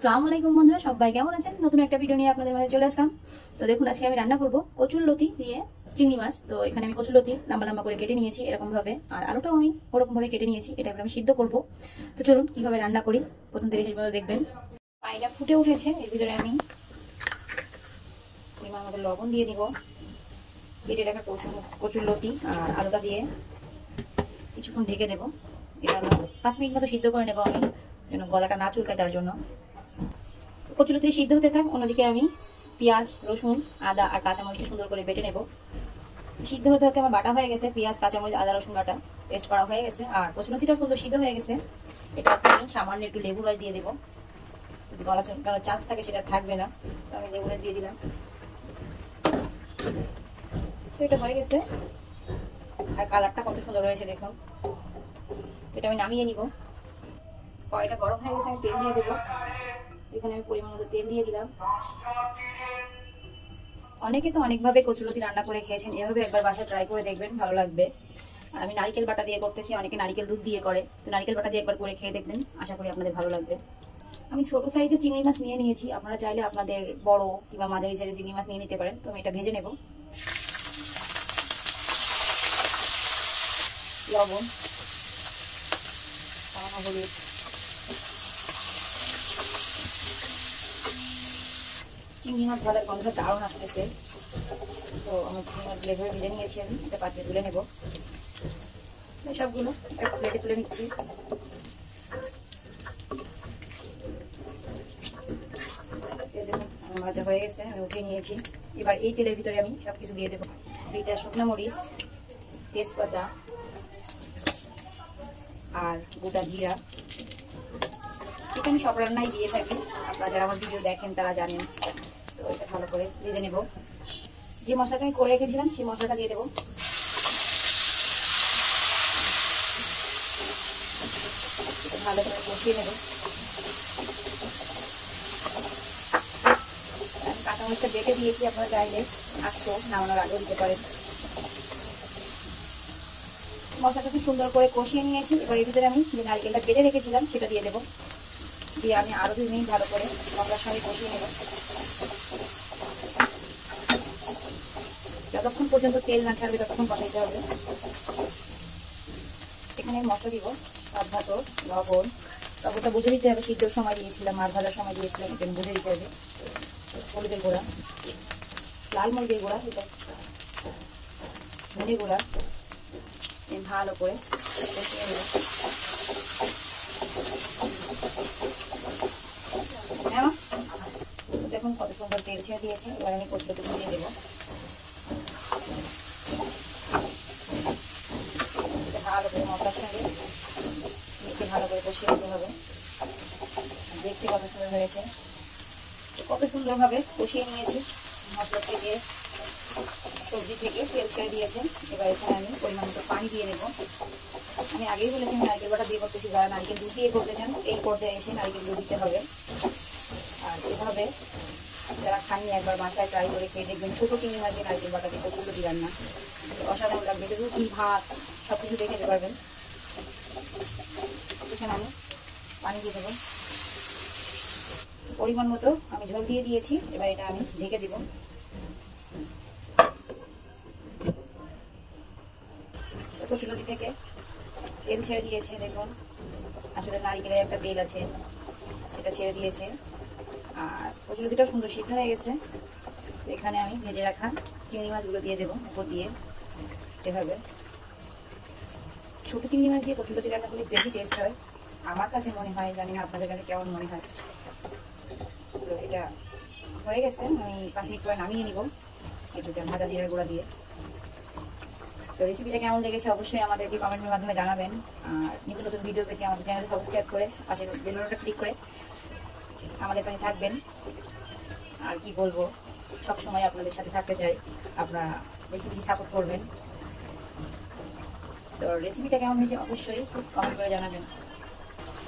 আসসালামু আলাইকুম বন্ধুরা, সবাই কেমন আছেন? নতুন একটা ভিডিও নিয়ে আপনাদের মাঝে চলে আসলাম। তো দেখুন, আজকে আমি রান্না করব কচুরলতি দিয়ে চিংড়ি মাছ। তো এখানে আমি কচুরলতি লম্বা লম্বা করে কেটে নিয়েছি এরকম ভাবে, আর আলুটাও আমি ওরকম ভাবে কেটে নিয়েছি। এটা আমি সিদ্ধ করব। তো চলুন কিভাবে রান্না করি, প্রথম থেকে শেষ পর্যন্ত দেখবেন। পানিটা ফুটে উঠেছে, এর ভিতরে আমি পরিমাণ মতো লবণ দিয়ে দিব। কেটে রাখা কচুরলতি আর আলুটা দিয়ে কিছুক্ষণ ঢেকে দেবো। এটা 5 মিনিট মতো সিদ্ধ করে নেবো আমি, যেন গলাটা না চুলকায় তার জন্য। কচুরলতি সিদ্ধ হতে থাক, অন্যদিকে আমি পেঁয়াজ, রসুন, আদা আর কাঁচামরিচটা সুন্দর করে বেটে নেব। সিদ্ধ হতে হতে আমার বাটা হয়ে গেছে, পেঁয়াজ, কাঁচামরিচ, আদা, রসুন বাটা পেস্ট করা হয়ে গেছে। আর কচুরলতিটাও সুন্দর সিদ্ধ হয়ে গেছে। এটা আমি সামান্য একটু লেবু রস দিয়ে দেবো, যদি গলা চুলকানোর চান্স থাকে সেটা থাকবে না। তো আমি লেবু রস দিয়ে দিলাম। তো এটা হয়ে গেছে, আর কালারটা কত সুন্দর রয়েছে দেখুন। তো এটা আমি নামিয়ে নিব। কড়াইটা গরম হয়ে গেছে, আমি তেল দিয়ে দেবো। এখানে আমি পরিমাণ মতো তেল দিয়ে দিলাম। অনেকে তো অনেকভাবে কচুরলতি রান্না করে খেয়েছেন, এভাবে একবার বাসায় ট্রাই করে দেখবেন, ভালো লাগবে। আমি নারকেল বাটা দিয়ে করতেছি, অনেকে নারকেল দুধ দিয়ে করে। তো নারকেল বাটা দিয়ে একবার করে খেয়ে দেখবেন, আশা করি আপনাদের ভালো লাগবে। আমি ছোট সাইজে চিংড়ি মাছ নিয়ে নিয়েছি, আপনারা চাইলে আপনাদের বড় কিংবা মাঝারি সাইজে চিংড়ি মাছ নিয়ে নিতে পারেন। তো আমি এটা ভেজে নেব। লবণ, হলুদ, চিংড়ি মাছ ভাজার গন্ধটা দারুণ আসতেছে। তো আমি চিংড়ি মাছ ভেজে ভেজে নিয়েছি, আমি একটা পাত্রে তুলে নেব। সবগুলো একটা প্লেটে তুলে নিচ্ছি। দেখুন ভাজা হয়ে গেছে, আমি উঠিয়ে নিয়েছি। এবার এই তেলের ভিতরে আমি সবকিছু দিয়ে দেবো। 2টা শুকনো মরিচ, তেজপাতা আর গোটা জিরা। এটা আমি সব রান্নাই দিয়ে থাকি, আপনারা যারা আমার ভিডিও দেখেন তারা জানেন। তো এটা ভালো করে ভেজে নেব। যে মশলাটা আমি করে রেখেছিলাম সেই মশলাটা দিয়ে দেবো। ভালো করে কষিয়ে নেব। আমি কাঁচামরিচটা বেটে দিয়েছি, আপনারা চাইলে আস্ত নামানোর আগেও দিতে পারেন। মশলাটা খুব সুন্দর করে কষিয়ে নিয়েছি। এবার এর ভিতরে আমি যে নারকেলটা বেটে রেখেছিলাম সেটা দিয়ে দেবো। দিয়ে আমি আরও 2 মিনিট ভালো করে মশলার সঙ্গে কষিয়ে নেব, যতক্ষণ পর্যন্ত তেল না ছাড়বে ততক্ষণ কষাইতে হবে। এখানে মশলা দিব স্বাদ মতো লবণ। লবণটা বুঝে দিতে হবে, সিদ্ধর সময় দিয়েছিলাম, মাছ ভাজার সময় দিয়েছিলাম, এটা বুঝে দিতে হবে। হলুদের গুঁড়া, লাল মরিচের গুঁড়া, এটা ধনে গুঁড়া, ভালো করে কষিয়ে নেব। দেখুন কত সুন্দর তেল ছেড়ে দিয়েছে। এবার আমি কচুরলতি দিয়ে দেবো। ভালো করে মশলার সঙ্গে মিশিয়ে ভালো করে কষিয়ে নিতে হবে। দেখতে কত সুন্দর হয়েছে, কত সুন্দরভাবে কষিয়ে নিয়েছি। মশলা থেকে, সবজি থেকে তেল ছেড়ে দিয়েছে। এবার এখানে আমি পরিমাণ মতো পানি দিয়ে নেব। আমি আগেই বলেছি আমি নারকেল বাটা দিয়ে করতেছি, যারা নারকেল দুধ দিয়ে করতে চান এই পর্যায়ে এসে নারকেল দুধ দিতে হবে। আর এভাবে যারা খাননি একবার বাসায় ট্রাই করে খেয়ে দেখবেন। ছোটো চিংড়ি মাছ দিয়ে নারকেল বাটা দিয়ে কচুরলতি রান্না অসাধারণ লাগবে। রুটি, ভাত সব কিছু দিয়ে খেতে পারবেন। এখানে আমি পানি দিয়ে দেবো পরিমাণ মতো, আমি ঝোল দিয়ে দিয়েছি। এবার এটা আমি ঢেকে দেবো। কচুরলতি থেকে তেল ছেড়ে দিয়েছে দেখুন, আসলে নারকেলের একটা তেল আছে সেটা ছেড়ে দিয়েছে। আর কচুরলতিটাও সুন্দর সিদ্ধ হয়ে গেছে। এখানে আমি ভেজে রাখা চিংড়ি মাছগুলো দিয়ে দেবো উপর দিয়ে। এভাবে ছোটো চিংড়ি মাছ দিয়ে কচুরলতি রান্না করলে বেশি টেস্ট হয় আমার কাছে মনে হয়, জানি না আপনাদের কাছে কেমন মনে হয়। তো এটা হয়ে গেছে, আমি 5 মিনিট পরে নামিয়ে নিব কিছুটা ভাজা জিরার গুঁড়া দিয়ে। তো রেসিপিটা কেমন লেগেছে অবশ্যই আমাদেরকে কমেন্টের মাধ্যমে জানাবেন। আর নিত্য নতুন ভিডিও পেতে আমাদের চ্যানেল সাবস্ক্রাইব করে পাশে বেল বাটনটা ক্লিক করে আমাদের পাশে থাকবেন। আর কি বলবো, সবসময় আপনাদের সাথে থাকতে চাই, আপনারা বেশি বেশি সাপোর্ট করবেন। তো রেসিপিটা কেমন হয়েছে অবশ্যই কমেন্ট করে জানাবেন।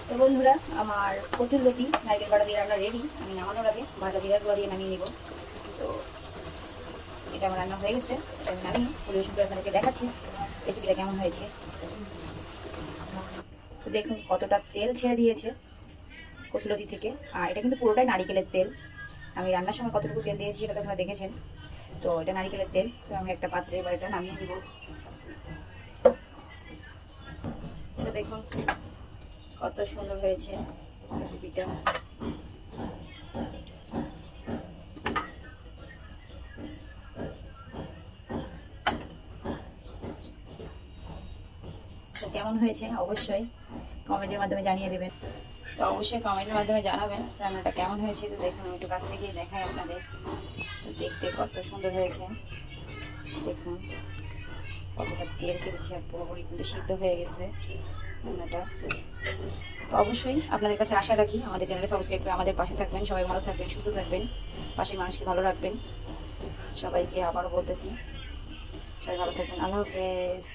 তো বন্ধুরা, আমার কচুরলতি নারকেল বাটা দিয়ে রান্না রেডি। আমি নামানোর আগে ভাজা জিরার গুঁড়া দিয়ে নামিয়ে নেব। তো এটা আমার রান্না হয়ে গেছে, এটা আমি নামিয়ে পরিবেশন করে আপনাদেরকে দেখাচ্ছি রেসিপিটা কেমন হয়েছে। তো দেখুন কতটা তেল ছেড়ে দিয়েছে। কচুলতি থেকে। আর এটা কিন্তু পুরোটাই নারিকেলের তেল। আমি রান্নার সময় কতটুকু তেল দিয়েছি সেটা তো আপনারা দেখেছেন। তো এটা নারিকেলের তেল। তো আমি একটা পাত্রে এবার এটা নামিয়ে নিব। এটা দেখুন কত সুন্দর হয়েছে রেসিপিটা। তো কেমন হয়েছে অবশ্যই কমেন্টের মাধ্যমে জানিয়ে দেবেন। তো অবশ্যই কমেন্টের মাধ্যমে জানাবেন রান্নাটা কেমন হয়েছে। তো দেখুন একটু কাছ থেকেই দেখাই আপনাদের। তো দেখতে কত সুন্দর হয়েছে, দেখুন কতটা তেল কেটেছে আর পুরোপুরি কিন্তু সিদ্ধ হয়ে গেছে রান্নাটা। তো অবশ্যই আপনাদের কাছে আশা রাখি আমাদের চ্যানেলে সাবস্ক্রাইব করে আমাদের পাশে থাকবেন। সবাই ভালো থাকবেন, সুস্থ থাকবেন, পাশের মানুষকে ভালো রাখবেন। সবাইকে আবারও বলতেছি সবাই ভালো থাকবেন। আল্লাহ হাফেজ।